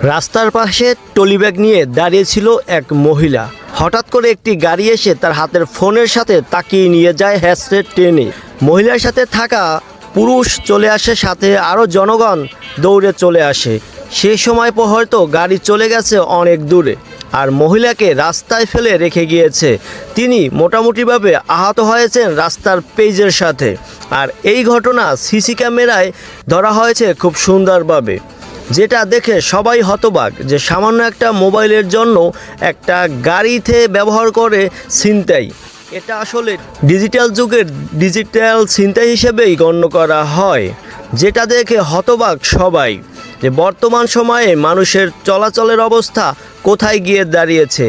রাস্তার পাশে trolley bag নিয়ে দাঁড়িয়েছিল এক মহিলা। হঠাৎ করে একটি গাড়ি এসে তার হাতের ফোনের সাথে তাকিয়ে নিয়ে যায় হ্যান্ডসেট টেনে। মহিলার সাথে থাকা পুরুষ চলে আসে, সাথে আরও জনগণ দৌড়ে চলে আসে। সেই সময় হয়তো গাড়ি চলে গেছে অনেক দূরে, আর মহিলাকে রাস্তায় ফেলে রেখে গিয়েছে। তিনি মোটামুটিভাবে আহত হয়েছেন রাস্তার পেজের সাথে। আর এই ঘটনা সিসি ক্যামেরায় ধরা হয়েছে খুব সুন্দরভাবে, যেটা দেখে সবাই হতবাক যে সামান্য একটা মোবাইলের জন্য একটা গাড়িতে ব্যবহার করে ছিনতাই। এটা আসলে ডিজিটাল যুগের ডিজিটাল ছিনতাই হিসেবেই গণ্য করা হয়, যেটা দেখে হতবাক সবাই যে বর্তমান সময়ে মানুষের চলাচলের অবস্থা কোথায় গিয়ে দাঁড়িয়েছে।